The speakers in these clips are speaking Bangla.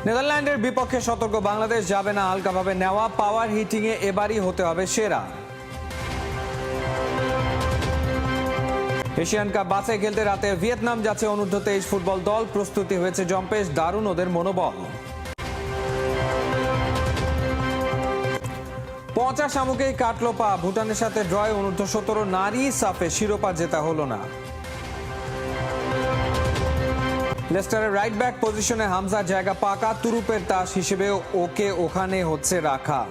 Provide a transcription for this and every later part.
নেদারল্যান্ডের বিপক্ষে সতর্ক বাংলাদেশ, যাবে না হালকাভাবে নেওয়া। পাওয়ার হিটিংয়ে এবারই হতে হবে সেরা। এশিয়ান কাপ বাছাই খেলতে রাতে ভিয়েতনাম যাচ্ছে অনূর্ধ্ব 23 ফুটবল দল। প্রস্তুতি হয়েছে জম্পেশ, দারুণ ওদের মনোবল। পচা শামুকেই কাটলো পা, ভুটানের সাথে ড্রয়ে অনূর্ধ্ব 17 নারী সাফে শিরোপা জেতা হলো না। লেস্টারের রাইট ব্যাক পজিশনে হামজার জায়গা পাকা, তুরুপের তাস হিসেবে ওকে ওখানে হচ্ছে রাখা।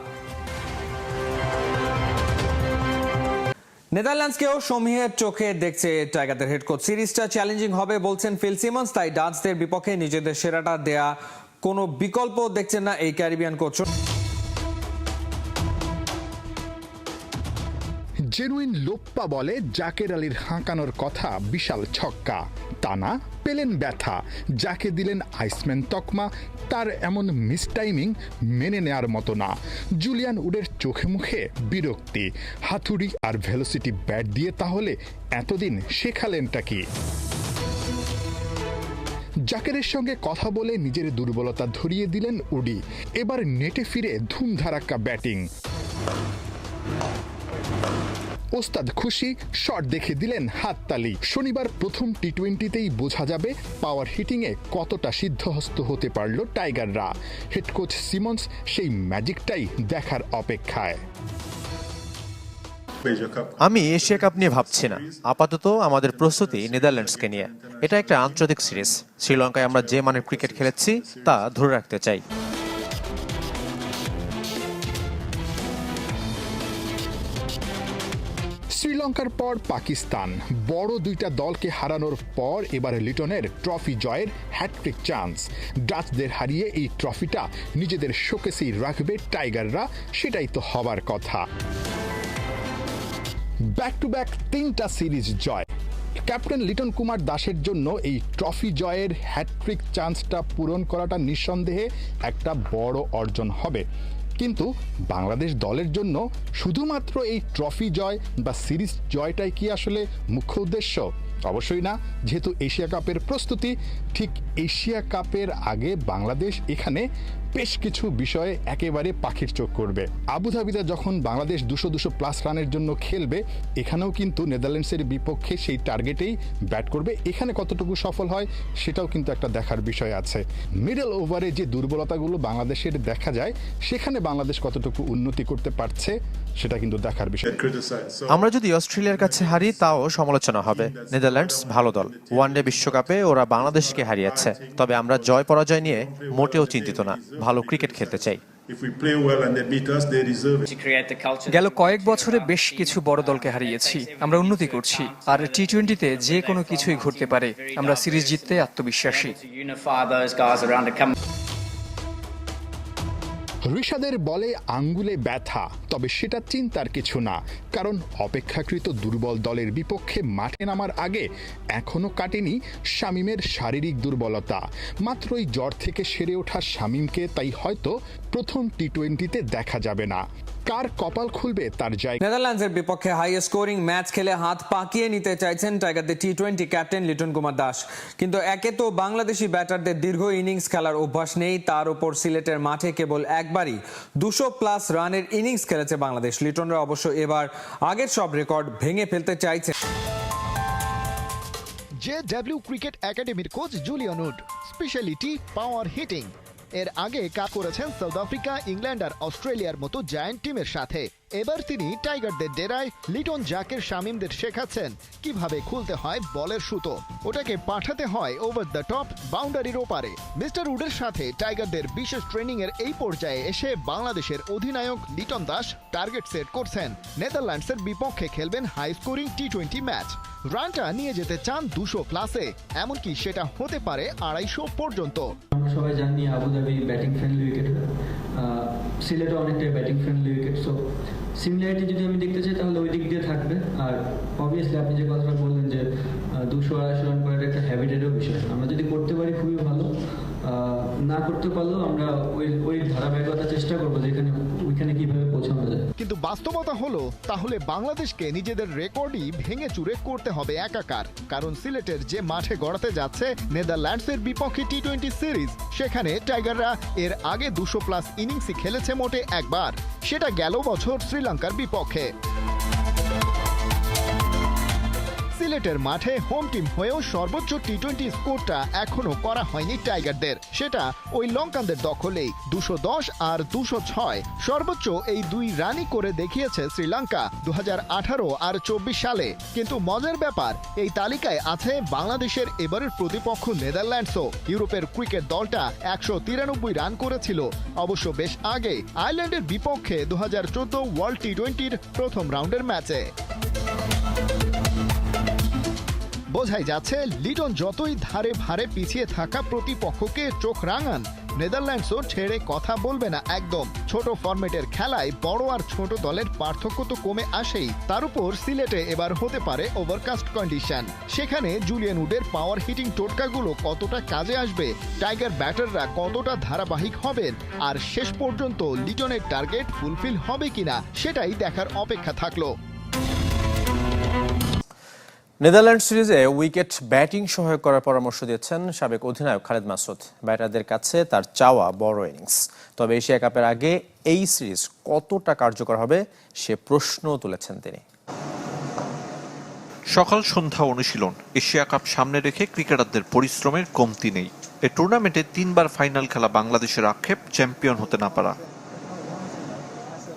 নেদারল্যান্ডসকেও সমীহের চোখে দেখছে টাইগারদের হেড কোচ। সিরিজটা চ্যালেঞ্জিং হবে বলছেন ফিল সিমন্স, তাই ডাচদের বিপক্ষে নিজেদের সেরাটা দেয়া কোনো বিকল্প দেখছেন না এই ক্যারিবিয়ান কোচ। জেনুইন লোপ্পা বলে জাকের আলীর হাঁকানোর কথা বিশাল ছক্কা, তা না পেলেন ব্যথা। যাকে দিলেন আইসম্যান তকমা, তার এমন মিসটাইমিং মেনে নেয়ার মতো না। জুলিয়ান উডের চোখে মুখে বিরক্তি, হাতুড়ি আর ভেলোসিটি ব্যাট দিয়ে তাহলে এতদিন শেখালেনটা কি? জাকেরের সঙ্গে কথা বলে নিজের দুর্বলতা ধরিয়ে দিলেন উডি। এবার নেটে ফিরে ধুমধারাক্কা ব্যাটিং। ওস্তাদ খুশি, শট দেখে দিলেন হাততালি। শনিবার প্রথম টি-20তেই বোঝা যাবে পাওয়ার হিটিংয়ে কতটা সিদ্ধহস্ত হতে পারল টাইগাররা। হেড কোচ সিমন্স সেই ম্যাজিকটাই দেখার অপেক্ষায়। আমি এশিয়া কাপ নিয়ে ভাবছি না, আপাতত আমাদের প্রস্তুতি নেদারল্যান্ডসকে নিয়ে। এটা একটা আন্তর্জাতিক সিরিজ। শ্রীলঙ্কায় আমরা যে মানের ক্রিকেট খেলেছি তা ধরে রাখতে চাই। শ্রীলঙ্কার পর পাকিস্তান, বড় দুইটা দলকে হারানোর পর এবার লিটনের ট্রফি জয়ের হ্যাটট্রিক চান্স। ডাচদের হারিয়ে এই ট্রফিটা নিজেদের শোকেসেই রাখবে টাইগাররা, সেটাই তো হবার কথা। ব্যাক টু ব্যাক 3টা সিরিজ জয়। ক্যাপ্টেন লিটন কুমার দাসের জন্য এই ট্রফি জয়ের হ্যাটট্রিক চান্সটা পূরণ করাটা নিঃসন্দেহে একটা বড় অর্জন হবে। কিন্তু বাংলাদেশ দলের জন্য শুধুমাত্র এই ট্রফি জয় বা সিরিজ জয়টাই কি আসলে মুখ্য উদ্দেশ্য? অবশ্যই না, যেহেতু এশিয়া কাপের প্রস্তুতি। ঠিক এশিয়া কাপের আগে বাংলাদেশ এখানে বেশ কিছু বিষয়ে একেবারে পাখির চোখ করবে। আবুধাবিতে যখন বাংলাদেশ 200+ রানের জন্য খেলবে, এখানেও কিন্তু নেদারল্যান্ডসের বিপক্ষে সেই টার্গেটেই ব্যাট করবে। এখানে কতটুকু সফল হয় সেটাও কিন্তু একটা দেখার বিষয় আছে। মিডল ওভারে যে দুর্বলতাগুলো বাংলাদেশের দেখা যায়, সেখানে বাংলাদেশ কতটুকু উন্নতি করতে পারছে সেটা কিন্তু দেখার বিষয়। আমরা যদি অস্ট্রেলিয়ার কাছে হারি তাও সমালোচনা হবে। নেদারল্যান্ডস ভালো দল, ওয়ানডে বিশ্বকাপে ওরা বাংলাদেশকে হারিয়েছে। তবে আমরা জয় পরাজয় নিয়ে মোটেও চিন্তিত না, ভালো ক্রিকেট খেলতে চাই। গেল কয়েক বছরে বেশ কিছু বড় দলকে হারিয়েছি, আমরা উন্নতি করছি। আর টি-20তে যে কোনো কিছুই ঘটতে পারে। আমরা সিরিজ জিততে আত্মবিশ্বাসী। ঋষাদের বলে আঙ্গুলে ব্যথা, তবে সেটা চিন্তার কিছু না, কারণ অপেক্ষাকৃত দুর্বল দলের বিপক্ষে মাঠে নামার আগে এখনো কাটেনি শামীমের শারীরিক দুর্বলতা। মাত্রই জ্বর থেকে সেরে ওঠা শামীমকে তাই হয়তো প্রথম টি-20তে দেখা যাবে না। কার কপাল খুলবে তার জায়গা। নেদারল্যান্ডসের বিপক্ষে হাই স্কোরিং ম্যাচ খেলে হাত পাকিয়ে নিতে চাইছেন টাইগারদের টি-20 ক্যাপ্টেন লিটন কুমার দাস। কিন্তু একে তো বাংলাদেশি ব্যাটারদের দীর্ঘ ইনিংস খেলার অভ্যাস নেই, তার উপর সিলেটের মাঠে কেবল একবারই 200+ রানের ইনিংস খেলেছে বাংলাদেশ। লিটনরা অবশ্য এবার আগের সব রেকর্ড ভেঙে ফেলতে চাইছে। জেডব্লিউ ক্রিকেট একাডেমির coach Julian would, speciality power heating. এর আগে কাজ করেছেন সাউথ আফ্রিকা, ইংল্যান্ড আর অস্ট্রেলিয়ার মতো জায়ান্ট টিমের সাথে। এবার তিনি টাইগারদের ডেরায় লিটন জাকের শামীমদের শেখাচ্ছেন কিভাবে খুলতে হয় বলের সুতো, ওটাকে পাঠাতে হয় ওভার দ্য টপ বাউন্ডারির ওপারে। মিস্টার উডের সাথে টাইগারদের বিশেষ ট্রেনিং এর এই পর্যায়ে এসে বাংলাদেশের অধিনায়ক লিটন দাস টার্গেট সেট করছেন। নেদারল্যান্ডসের বিপক্ষে খেলবেন হাই স্কোরিং টি-20 ম্যাচ। রানটা নিয়ে যেতে চান 200+-এ, এমনকি সেটা হতে পারে 250 পর্যন্ত। আমরা সবাই জানি আবুধাবি ব্যাটিং ফ্রেন্ডলি উইকেট, সিলেটও অনেকটা batting friendly wicket. So similarity যদি আমি দেখতে চাই তাহলে ওই দিক দিয়ে থাকবে। আর অবভিয়াসলি আপনি যে কথাটা বললেন যে 200-250 রান করার একটা হ্যাবিটেরও বিষয়, আমরা যদি করতে পারি খুবই ভালো। না করতে পারলেও আমরা ওই ধারাবাহিকতা চেষ্টা করবো যেখানে ওইখানে কিভাবে পৌঁছানো যায়। কিন্তু বাস্তবতা হলো তাহলে বাংলাদেশকে নিজেদের রেকর্ডই ভেঙে চুরে করতে হবে একাকার, কারণ সিলেটের যে মাঠে গড়াতে যাচ্ছে নেদারল্যান্ডসের বিপক্ষে টি-20 সিরিজ, সেখানে টাইগাররা এর আগে 200+ ইনিংসই খেলেছে মোটে একবার, সেটা গেল বছর শ্রীলঙ্কার বিপক্ষে। সিলেটের মাঠে হোম টিম হয়েও সর্বোচ্চ টি-20 স্কোরটা এখনো করা হয়নি টাইগারদের, সেটা ওই লঙ্কানদের দখলেই 210 আর 206। সর্বোচ্চ এই দুই রানই করে দেখিয়েছে শ্রীলঙ্কা 2018 আর 24 সালে। কিন্তু মজার ব্যাপার, এই তালিকায় আছে বাংলাদেশের এবারের প্রতিপক্ষ নেদারল্যান্ডসও। ইউরোপের ক্রিকেট দলটা 193 রান করেছিল, অবশ্য বেশ আগে আয়ারল্যান্ডের বিপক্ষে 2014 ওয়ার্ল্ড টি-20-র প্রথম রাউন্ডের ম্যাচে। বোঝাই যাচ্ছে লিটন যতই ধারে ভারে পিছিয়ে থাকা প্রতিপক্ষকে চোখ রাঙান, নেদারল্যান্ডসও ছেড়ে কথা বলবে না একদম। ছোট ফরম্যাটের খেলায় বড় আর ছোট দলের পার্থক্য তো কমে আসেই, তার উপর সিলেটে এবার হতে পারে ওভারকাস্ট কন্ডিশন। সেখানে জুলিয়ান উডের পাওয়ার হিটিং টোটকাগুলো কতটা কাজে আসবে, টাইগার ব্যাটাররা কতটা ধারাবাহিক হবেন, আর শেষ পর্যন্ত লিটনের টার্গেট ফুলফিল হবে কিনা সেটাই দেখার অপেক্ষা থাকলো। নেদারল্যান্ড সিরিজে উইকেট ব্যাটিং সহায়ক করার পরামর্শ দিয়েছেন সাবেক অধিনায়ক খালেদ মাসুদ। ব্যাটারদের কাছে তার চাওয়া বড় ইনিংস, তবে এশিয়া কাপের আগে এই সিরিজ কতটা কার্যকর হবে সে প্রশ্ন তুলেছেন তিনি। সকাল সন্ধ্যা অনুশীলন, এশিয়া কাপ সামনে রেখে ক্রিকেটারদের পরিশ্রমের কমতি নেই। এই টুর্নামেন্টে 3 বার ফাইনাল খেলা বাংলাদেশের আক্ষেপ চ্যাম্পিয়ন হতে না পারা।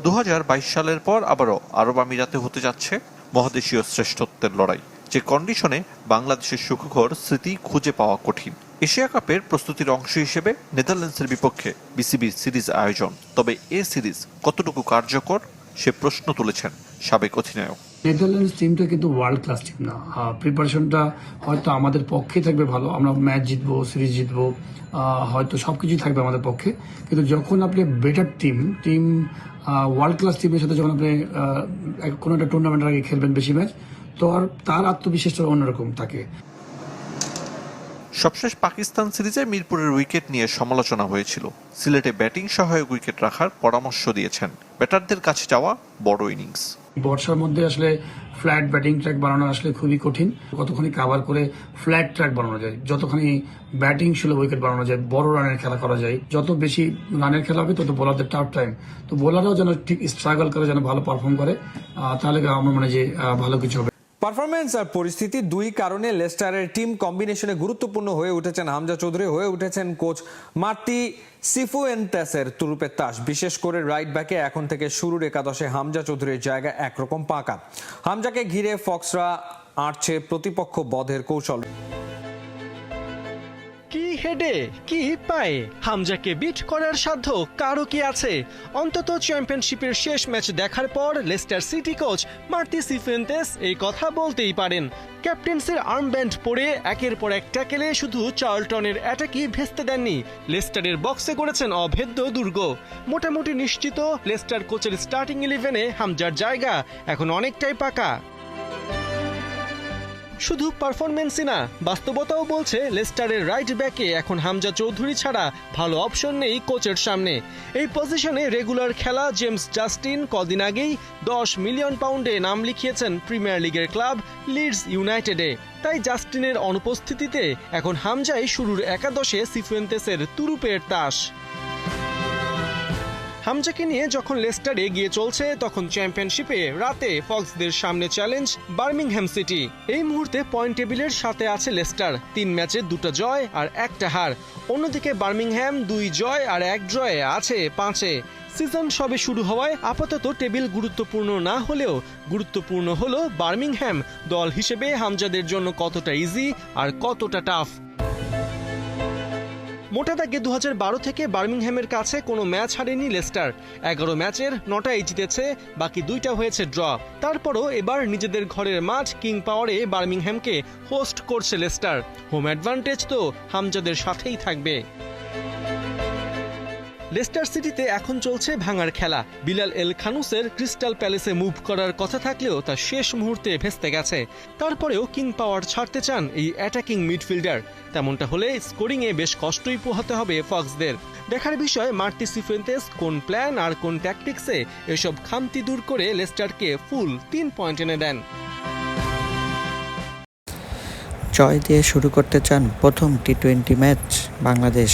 2022 সালের পর আবারও আরব আমিরাতে হতে যাচ্ছে মহাদেশীয় শ্রেষ্ঠত্বের লড়াই, যে কন্ডিশনে বাংলাদেশের সুখকর স্মৃতি খুঁজে পাওয়া কঠিন। এশিয়া কাপের প্রস্তুতির অংশ হিসেবে নেদারল্যান্ডসের বিপক্ষে বিসিবি সিরিজ আয়োজন, তবে এ সিরিজ কতটুকু কার্যকর সে প্রশ্ন তুলেছেন সাবেক অধিনায়ক। নেদারল্যান্ডস টিমটা কিন্তু ওয়ার্ল্ড ক্লাস টিম না, প্রিপারেশনটা হয়তো আমাদের পক্ষে থাকবে ভালো, আমরা ম্যাচ জিতবো, সিরিজ জিতবো, হয়তো সবকিছুই থাকবে আমাদের পক্ষে। কিন্তু যখন আপনি বেটার টিম ওয়ার্ল্ড ক্লাস টিমের সাথে যখন আপনি কোনো একটা টুর্নামেন্টের আগে খেলবেন বেশি ম্যাচ, তো আর তার আত্মবিশ্বাসটা অন্যরকম থাকে। সবশেষ পাকিস্তান সিরিজে মিরপুরের উইকেট নিয়ে সমালোচনা হয়েছিল। সিলেটে ব্যাটিং সহায়ক উইকেট রাখার পরামর্শ দিয়েছেন, ব্যাটারদের কাছে যাওয়া বড় ইনিংস। বর্ষার মধ্যে আসলে ফ্ল্যাট ব্যাটিং ট্র্যাক বানানো আসলে খুবই কঠিন। কতখানি কাভার করে ফ্ল্যাট ট্র্যাক বানানো যায়, যতখানি ব্যাটিং সুলভ উইকেট বানানো যায়, বড় রানের খেলা করা যায়, যত বেশি রানের খেলা হবে তত বোলারদের টাফ টাইম। তো বোলাররাও যেন ঠিক স্ট্রাগল করে, যেন ভালো পারফর্ম করে, তাহলে আমার মনে হয় যে ভালো কিছু হবে। পারফরমেন্স আর পরিস্থিতি দুই কারণে লেস্টারের টিম কম্বিনেশনে গুরুত্বপূর্ণ হয়ে উঠেছেন হামজা চৌধুরী, হয়ে উঠেছেন কোচ মার্তি সিফুয়েন্তেসের তুরুপের তাস। বিশেষ করে রাইট ব্যাকে এখন থেকে শুরুর একাদশে হামজা চৌধুরীর জায়গা একরকম পাকা। হামজাকে ঘিরে ফক্সরা আঁটছে প্রতিপক্ষ বধের কৌশল। কি হেডে কি পায়ে হামজাকে বিট করার সাধ্য কারো কি আছে? অন্তত চ্যাম্পিয়নশিপের শেষ ম্যাচ দেখার পর লেস্টার সিটি কোচ মার্তি সিফুয়েন্তেস এই কথা বলতেই পারেন। ক্যাপ্টেন্সের আর্মব্যান্ড পরে একের পর এক ট্যাকেলে শুধু চার্লটনের অ্যাটাকই ভেস্তে দেননি, লেস্টারের বক্সে করেছেন অভেদ্য দুর্গ। মোটামুটি নিশ্চিত লেস্টার কোচের স্টার্টিং 11-এ হামজার জায়গা এখন অনেকটাই পাকা। শুধু পারফরমেন্সই না, বাস্তবতাও বলছে লেস্টারের রাইট ব্যাকে এখন হামজা চৌধুরী ছাড়া ভালো অপশন নেই কোচের সামনে। এই পজিশনে রেগুলার খেলা জেমস জাস্টিন কদিন আগেই 10 মিলিয়ন পাউন্ডে নাম লিখিয়েছেন প্রিমিয়ার লিগের ক্লাব লিডস ইউনাইটেডে। তাই জাস্টিনের অনুপস্থিতিতে এখন হামজাই শুরুর একাদশে সিফুয়েন্তেসের তুরুপের তাস। হামজাকে নিয়ে যখন লেস্টার এগিয়ে চলছে, তখন চ্যাম্পিয়নশিপে রাতে ফক্সদের সামনে চ্যালেঞ্জ বার্মিংহ্যাম সিটি। এই মুহূর্তে পয়েন্ট টেবিলের সাথে আছে লেস্টার, 3 ম্যাচে 2টা জয় আর 1টা হার। অন্যদিকে বার্মিংহ্যাম 2 জয় আর 1 ড্রয়ে আছে 5-এ। সিজন সবে শুরু হওয়ায় আপাতত টেবিল গুরুত্বপূর্ণ না হলেও গুরুত্বপূর্ণ হলো বার্মিংহ্যাম দল হিসেবে হামজাদের জন্য কতটা ইজি আর কতটা টাফ। মোটা দাগে 2012 থেকে বার্মিংহ্যামের কাছে কোনো ম্যাচ হারেনি লেস্টার। 11 ম্যাচের 9টাই জিতেছে, বাকি 2টা হয়েছে ড্র। তারপরও এবার নিজেদের ঘরের মাঠ কিং পাওয়ারে বার্মিংহ্যামকে হোস্ট করছে লেস্টার। হোম অ্যাডভান্টেজ তো হামজাদের সাথেই থাকবে। লেস্টার সিটিতে এখন চলছে ভাঙার খেলা। বিলাল এল খানুসের ক্রিস্টাল প্যালেসে মুভ করার কথা থাকলেও তা শেষ মুহূর্তে ভেস্তে গেছে। তারপরেও কিং পাওয়ার ছাড়তে চান এই অ্যাটাকিং মিডফিল্ডার। তেমনটা হলে স্কোরিংয়ে বেশ কষ্টই পোহাতে হবে ফক্সদের। দেখার বিষয় মার্তি সিফুয়েন্তেস কোন প্ল্যান আর কোন ট্যাকটিক্সে এসব খামতি দূর করে লেস্টারকে ফুল 3 পয়েন্ট এনে দেন। জয় দিয়ে শুরু করতে চান প্রথম টি-20 ম্যাচ বাংলাদেশ।